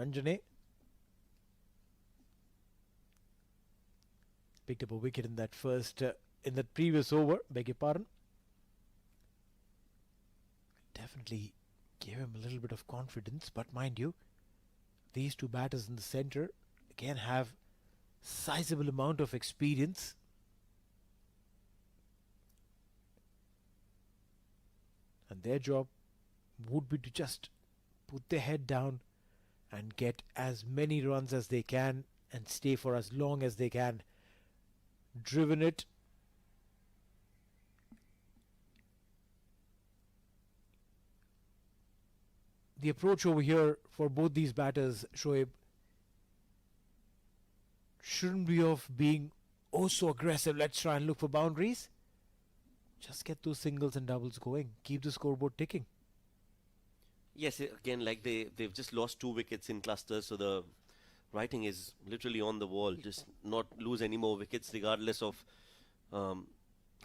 Naranjane picked up a wicket in that in that previous over, beg your pardon. Definitely gave him a little bit of confidence, but mind you, these two batters in the centre again have sizable amount of experience. And their job would be to just put their head down and get as many runs as they can and stay for as long as they can. Driven it. The approach over here for both these batters, Shoaib, shouldn't be of being oh so aggressive. Let's try and look for boundaries. Just get those singles and doubles going. Keep the scoreboard ticking. Yes, again, like they've just lost 2 wickets in clusters, so the writing is literally on the wall. Just not lose any more wickets, regardless of um,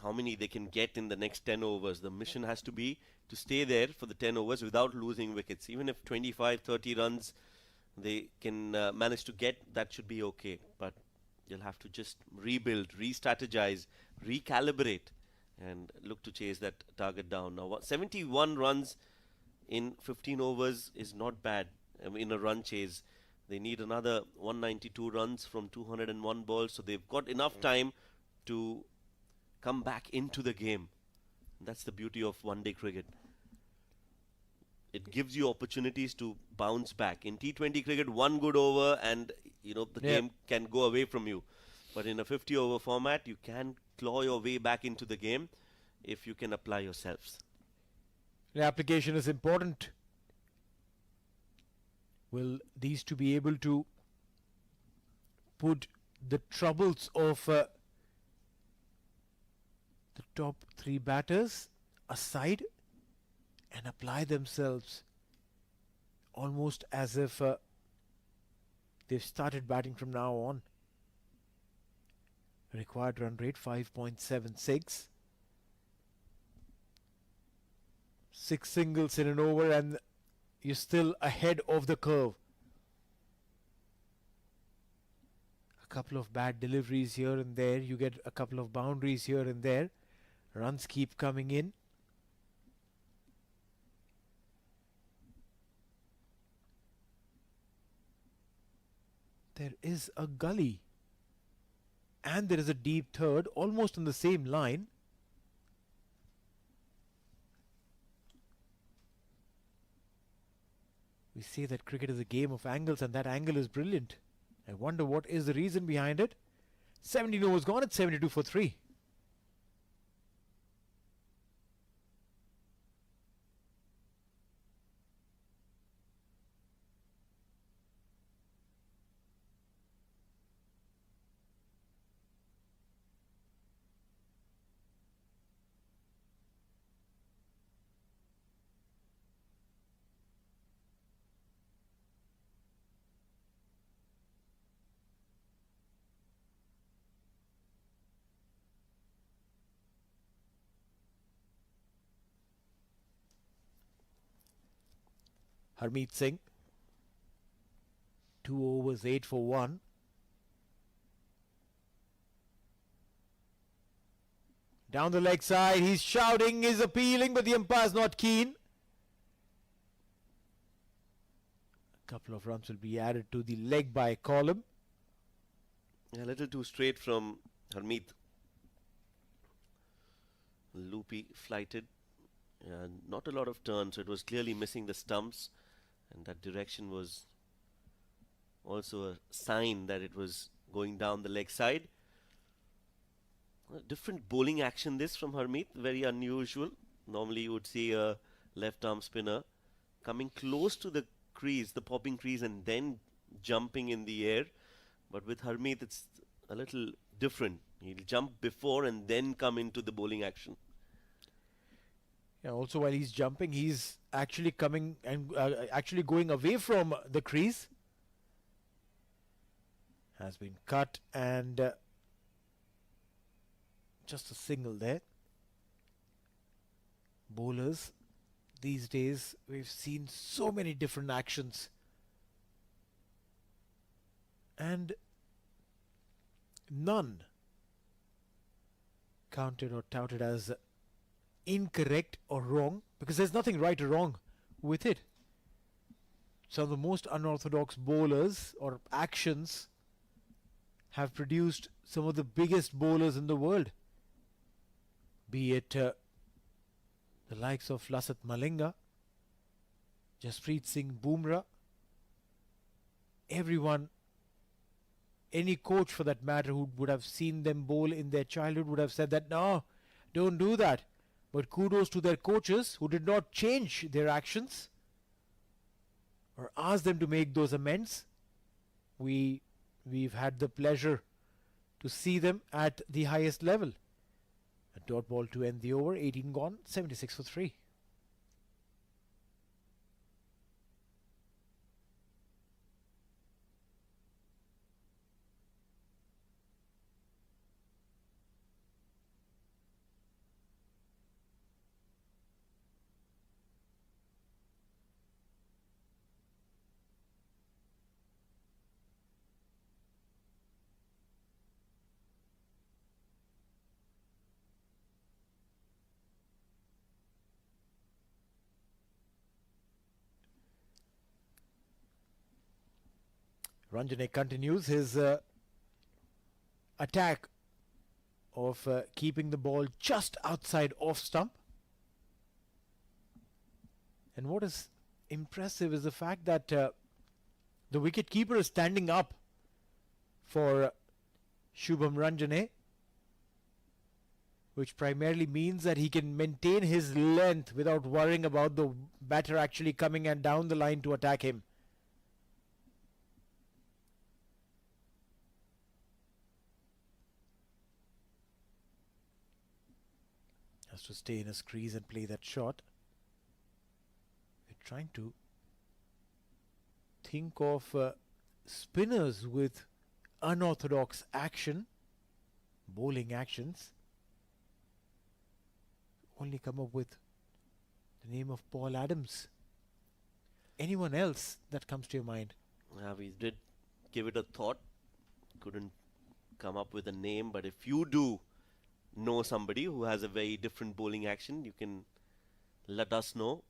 how many they can get in the next 10 overs. The mission has to be to stay there for the 10 overs without losing wickets. Even if 25, 30 runs they can manage to get, that should be okay. But you'll have to just rebuild, re-strategize, recalibrate, and look to chase that target down. Now, 71 runs in 15 overs is not bad in a run chase. They need another 192 runs from 201 balls, so they've got enough time to come back into the game. That's the beauty of one-day cricket. It gives you opportunities to bounce back. In T20 cricket, one good over and the game can go away from you. But in a 50-over format, you can claw your way back into the game if you can apply yourselves. The application is important. Will these two be able to put the troubles of the top 3 batters aside and apply themselves almost as if they've started batting from now on? Required run rate 5.76. 6 singles in an over and you're still ahead of the curve. A couple of bad deliveries here and there. You get a couple of boundaries here and there. Runs keep coming in. There is a gully. And there is a deep third, almost on the same line. We say that cricket is a game of angles, and that angle is brilliant. I wonder what is the reason behind it. 17 overs gone, it's 72 for 3. Harmeet Singh. 2 overs, 8 for 1. Down the leg side, he's shouting, he's appealing, but the umpire's not keen. A couple of runs will be added to the leg by column. A little too straight from Harmeet. Loopy flighted. Not a lot of turn, so it was clearly missing the stumps, and that direction was also a sign that it was going down the leg side. A different bowling action this from Harmeet, very unusual. Normally you would see a left arm spinner coming close to the crease, the popping crease, and then jumping in the air. But with Harmeet it's a little different. He'll jump before and then come into the bowling action. Yeah, also while he's jumping, he's actually coming and actually going away from the crease. Has been cut and just a single there. Bowlers these days, we've seen so many different actions. and none counted or touted as incorrect or wrong, because there's nothing right or wrong with it. Some of the most unorthodox bowlers or actions have produced some of the biggest bowlers in the world, be it the likes of Lasat Malinga, Jasprit Singh Bumrah. Everyone, any coach for that matter who would have seen them bowl in their childhood would have said that no, don't do that. But kudos to their coaches who did not change their actions or ask them to make those amends. We've had the pleasure to see them at the highest level. A dot ball to end the over, 18 gone, 76 for 3. Ranjane continues his attack of keeping the ball just outside off stump. And what is impressive is the fact that the wicket keeper is standing up for Shubham Ranjane, which primarily means that he can maintain his length without worrying about the batter actually coming and down the line to attack him. Has to stay in his crease and play that shot. We're trying to think of spinners with unorthodox action, bowling actions. Only come up with the name of Paul Adams. Anyone else that comes to your mind? We did give it a thought. Couldn't come up with a name, but if you do know somebody who has a very different bowling action, you can let us know.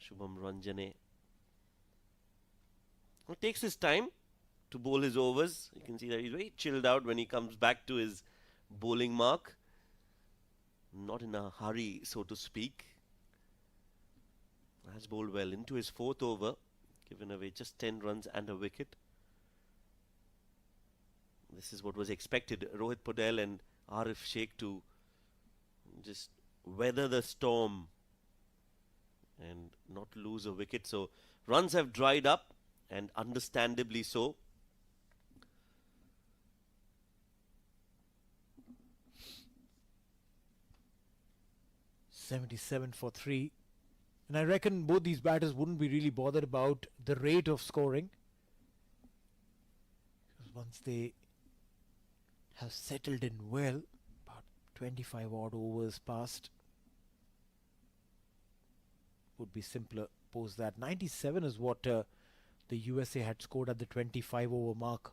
Shubham Ranjane. It takes his time to bowl his overs. You can see that he's very chilled out when he comes back to his bowling mark. Not in a hurry, so to speak. Has bowled well into his fourth over, given away just 10 runs and a wicket. This is what was expected. Rohit Podel and Arif Sheikh to just weather the storm and not lose a wicket. So runs have dried up, and understandably so. .77 for 3. And I reckon both these batters wouldn't be really bothered about the rate of scoring, because once they have settled in well, about 25 odd overs past, would be simpler post that. 97 is what the USA had scored at the 25 over mark,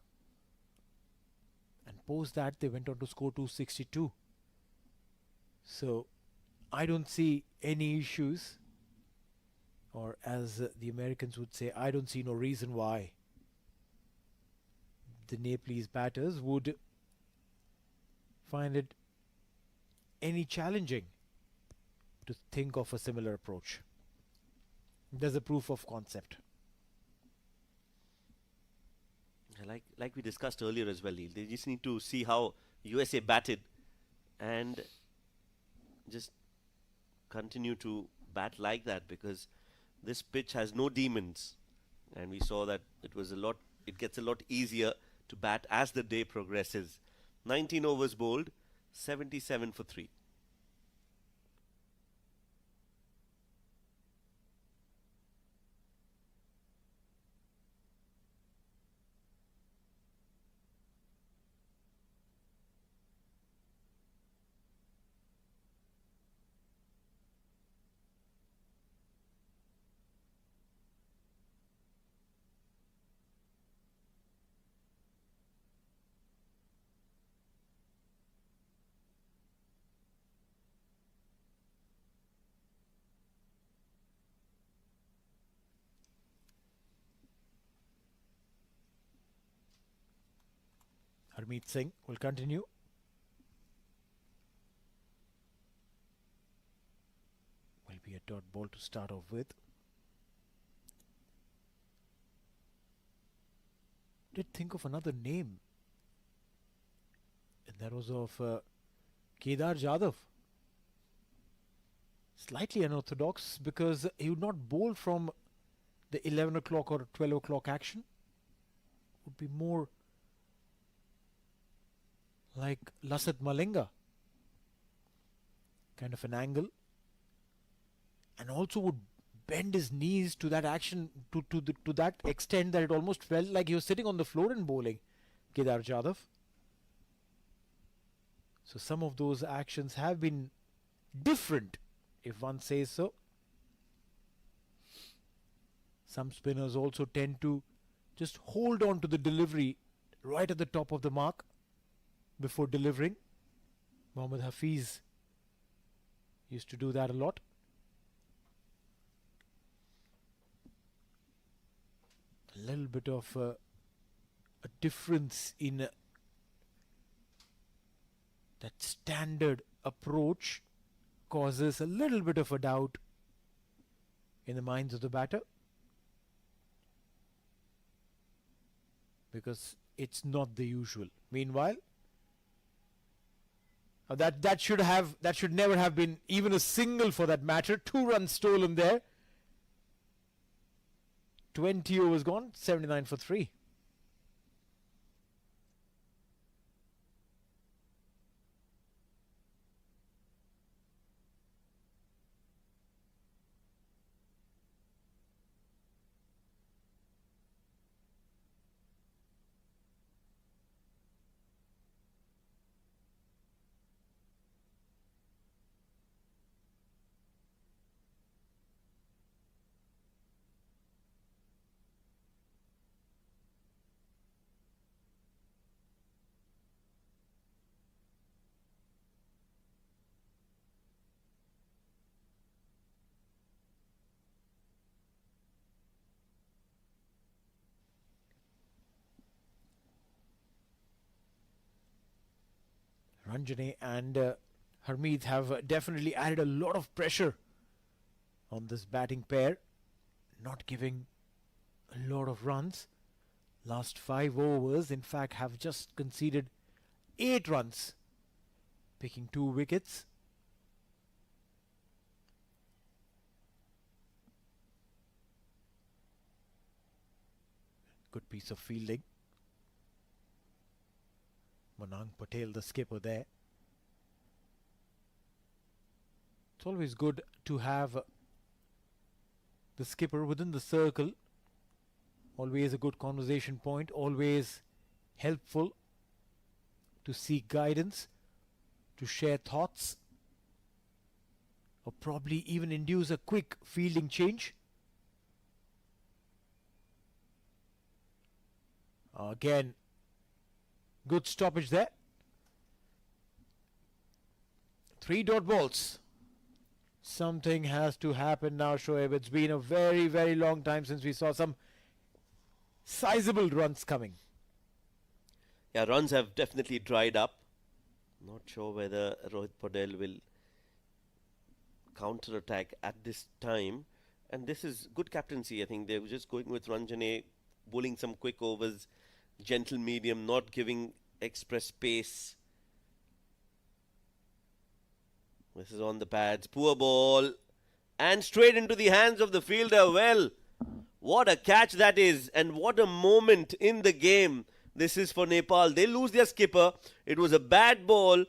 and post that they went on to score 262. So I don't see any issues, or as the Americans would say, I don't see no reason why the Nepalese batters would find it any challenging to think of a similar approach. There's a proof of concept. Like we discussed earlier as well, they just need to see how USA batted and just continue to bat like that, because this pitch has no demons, and we saw that it gets a lot easier to bat as the day progresses. 19 overs bowled, 77 for 3. Harmeet Singh will continue. Will be a dot ball to start off with. Did think of another name, and that was of Kedar Jadhav. Slightly unorthodox because he would not bowl from the 11 o'clock or 12 o'clock action. Would be more like Lasat Malinga kind of an angle, and also would bend his knees to that action to that extent that it almost felt like he was sitting on the floor and bowling, Kedar Jadhav. So some of those actions have been different, if one says so. Some spinners also tend to just hold on to the delivery right at the top of the mark before delivering. Mohammad Hafiz used to do that a lot. A little bit of a difference in that standard approach causes a little bit of a doubt in the minds of the batter, because it's not the usual. Meanwhile, that should never have been even a single for that matter. 2 runs stolen there. 20 overs gone, 79 for 3. Ranjane and Harmeet have definitely added a lot of pressure on this batting pair, not giving a lot of runs. Last 5 overs, in fact, have just conceded 8 runs, picking 2 wickets. Good piece of fielding. Manang Patel, the skipper there. It's always good to have the skipper within the circle. Always a good conversation point, always helpful to seek guidance, to share thoughts, or probably even induce a quick fielding change. Again, good stoppage there. 3 dot balls. Something has to happen now, Shoaib. It's been a very, very long time since we saw some sizable runs coming. Yeah, runs have definitely dried up. Not sure whether Rohit Patel will counter-attack at this time. And this is good captaincy. I think they were just going with Ranjane, bowling some quick overs, gentle medium, not giving express pace. This is on the pads. Poor ball. And straight into the hands of the fielder. Well, what a catch that is. And what a moment in the game this is for Nepal. They lose their skipper. It was a bad ball.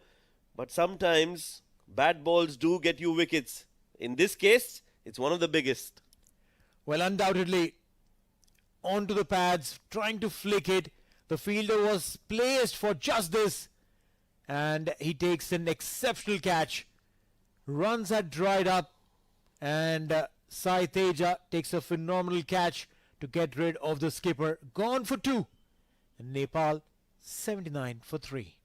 But sometimes bad balls do get you wickets. In this case, it's one of the biggest. Well, undoubtedly, onto the pads, trying to flick it. The fielder was placed for just this. And he takes an exceptional catch. Runs had dried up, and Sai Teja takes a phenomenal catch to get rid of the skipper. Gone for 2. And Nepal 79 for 3.